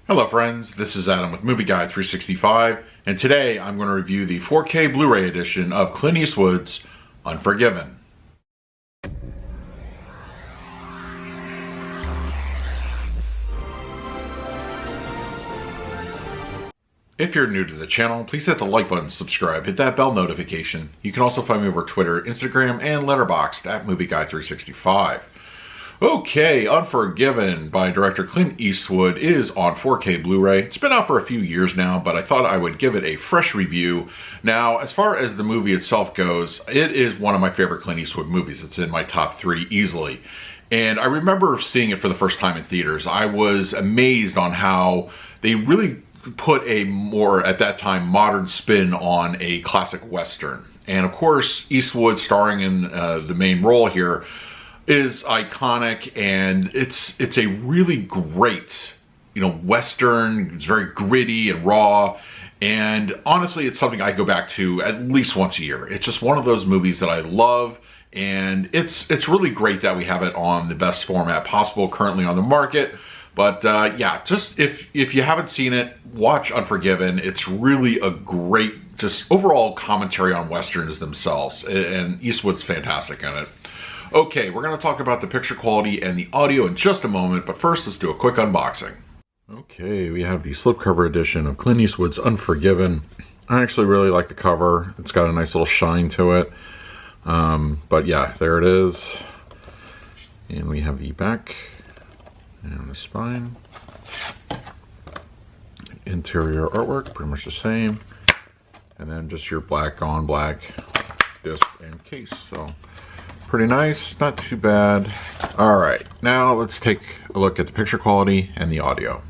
Hello friends, this is Adam with Movie Guide 365, and today I'm going to review the 4K Blu-ray edition of Clint Eastwood's Unforgiven. If you're new to the channel, please hit the like button, subscribe, hit that bell notification. You can also find me over Twitter, Instagram, and Letterboxd at Movie Guide 365. Okay, Unforgiven by director Clint Eastwood is on 4K Blu-ray. It's been out for a few years now, but I thought I would give it a fresh review. Now, as far as the movie itself goes, it is one of my favorite Clint Eastwood movies. It's in my top 3 easily. And I remember seeing it for the first time in theaters. I was amazed on how they really put a more, at that time, modern spin on a classic Western. And of course, Eastwood starring in the main role here is iconic, and it's a really great, Western. It's very gritty and raw, and honestly, it's something I go back to at least once a year. It's just one of those movies that I love, and it's really great that we have it on the best format possible currently on the market. But yeah, just if you haven't seen it, watch Unforgiven. It's really a great, just overall commentary on Westerns themselves, and Eastwood's fantastic in it. Okay, we're going to talk about the picture quality and the audio in just a moment, but first let's do a quick unboxing. Okay, we have the slipcover edition of Clint Eastwood's Unforgiven. I actually really like the cover. It's got a nice little shine to it. But yeah, there it is. And we have the back and the spine. Interior artwork, pretty much the same. And then just your black on black disc and case. So pretty nice, not too bad. All right, now let's take a look at the picture quality and the audio.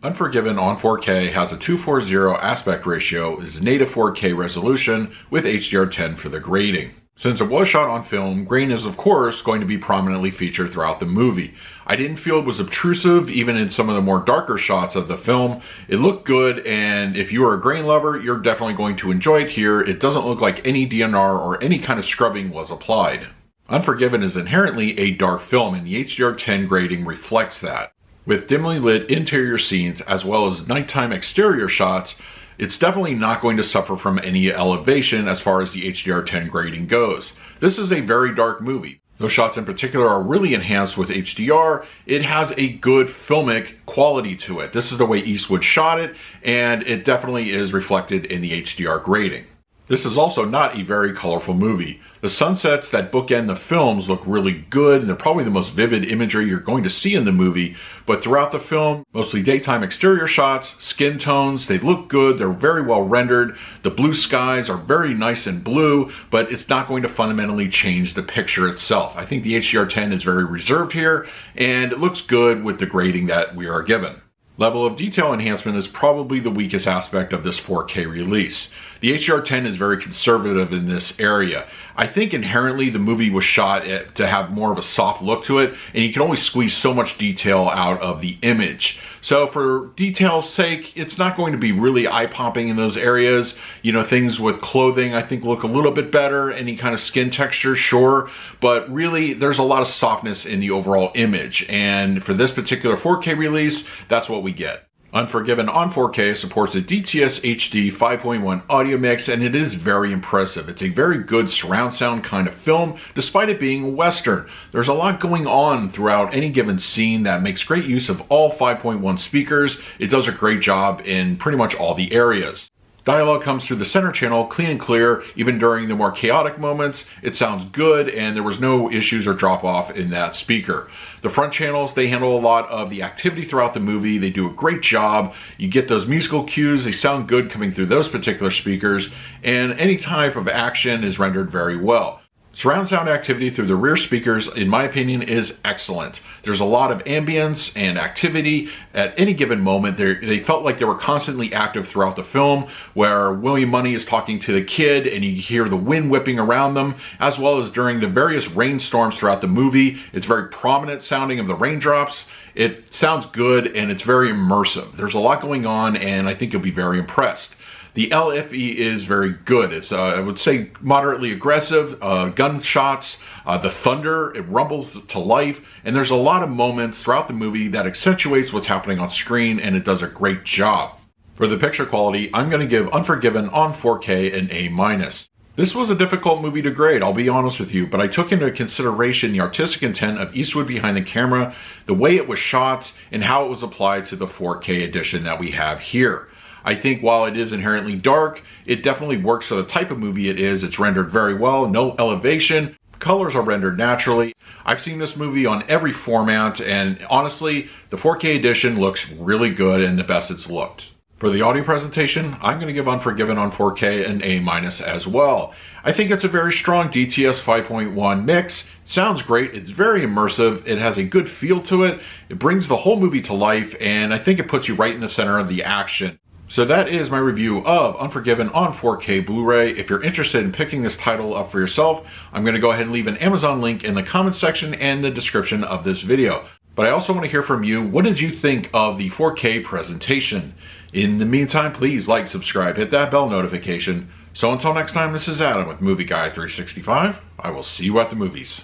Unforgiven on 4K has a 240 aspect ratio, is native 4K resolution with HDR10 for the grading. Since it was shot on film, grain is of course going to be prominently featured throughout the movie. I didn't feel it was obtrusive even in some of the more darker shots of the film. It looked good, and if you are a grain lover, you're definitely going to enjoy it here. It doesn't look like any DNR or any kind of scrubbing was applied. Unforgiven is inherently a dark film, and the HDR10 grading reflects that. With dimly lit interior scenes as well as nighttime exterior shots, it's definitely not going to suffer from any elevation as far as the HDR10 grading goes. This is a very dark movie. Those shots in particular are really enhanced with HDR. It has a good filmic quality to it. This is the way Eastwood shot it, and it definitely is reflected in the HDR grading. This is also not a very colorful movie. The sunsets that bookend the films look really good, and they're probably the most vivid imagery you're going to see in the movie. But throughout the film, mostly daytime exterior shots, skin tones, they look good, they're very well rendered. The blue skies are very nice and blue, but it's not going to fundamentally change the picture itself. I think the HDR10 is very reserved here, and it looks good with the grading that we are given. Level of detail enhancement is probably the weakest aspect of this 4K release. The HDR10 is very conservative in this area. I think inherently the movie was shot to have more of a soft look to it, and you can only squeeze so much detail out of the image. So for detail's sake, it's not going to be really eye-popping in those areas. Things with clothing I think look a little bit better, any kind of skin texture, sure, but really there's a lot of softness in the overall image, and for this particular 4K release, that's what we get. Unforgiven on 4K supports a DTS HD 5.1 audio mix, and it is very impressive. It's a very good surround sound kind of film, despite it being a Western. There's a lot going on throughout any given scene that makes great use of all 5.1 speakers. It does a great job in pretty much all the areas. Dialogue comes through the center channel clean and clear. Even during the more chaotic moments, it sounds good, and there was no issues or drop off in that speaker. The front channels, they handle a lot of the activity throughout the movie. They do a great job. You get those musical cues. They sound good coming through those particular speakers, and any type of action is rendered very well. Surround sound activity through the rear speakers, in my opinion, is excellent. There's a lot of ambience and activity at any given moment. They felt like they were constantly active throughout the film, where William Money is talking to the kid and you hear the wind whipping around them, as well as during the various rainstorms throughout the movie. It's very prominent sounding of the raindrops. It sounds good, and it's very immersive. There's a lot going on, and I think you'll be very impressed. The LFE is very good. It's, I would say, moderately aggressive. Gunshots, the thunder, it rumbles to life, and there's a lot of moments throughout the movie that accentuates what's happening on screen, and it does a great job. For the picture quality, I'm going to give Unforgiven on 4K an A-. This was a difficult movie to grade, I'll be honest with you, but I took into consideration the artistic intent of Eastwood behind the camera, the way it was shot, and how it was applied to the 4K edition that we have here. I think while it is inherently dark, it definitely works for the type of movie it is. It's rendered very well, no elevation, colors are rendered naturally. I've seen this movie on every format, and honestly, the 4K edition looks really good and the best it's looked. For the audio presentation, I'm going to give Unforgiven on 4K an A- as well. I think it's a very strong DTS 5.1 mix. It sounds great, it's very immersive, it has a good feel to it, it brings the whole movie to life, and I think it puts you right in the center of the action. So that is my review of Unforgiven on 4K Blu-ray. If you're interested in picking this title up for yourself, I'm going to go ahead and leave an Amazon link in the comments section and the description of this video. But I also want to hear from you. What did you think of the 4K presentation? In the meantime, please like, subscribe, hit that bell notification. So until next time, this is Adam with Movie Guy 365. I will see you at the movies.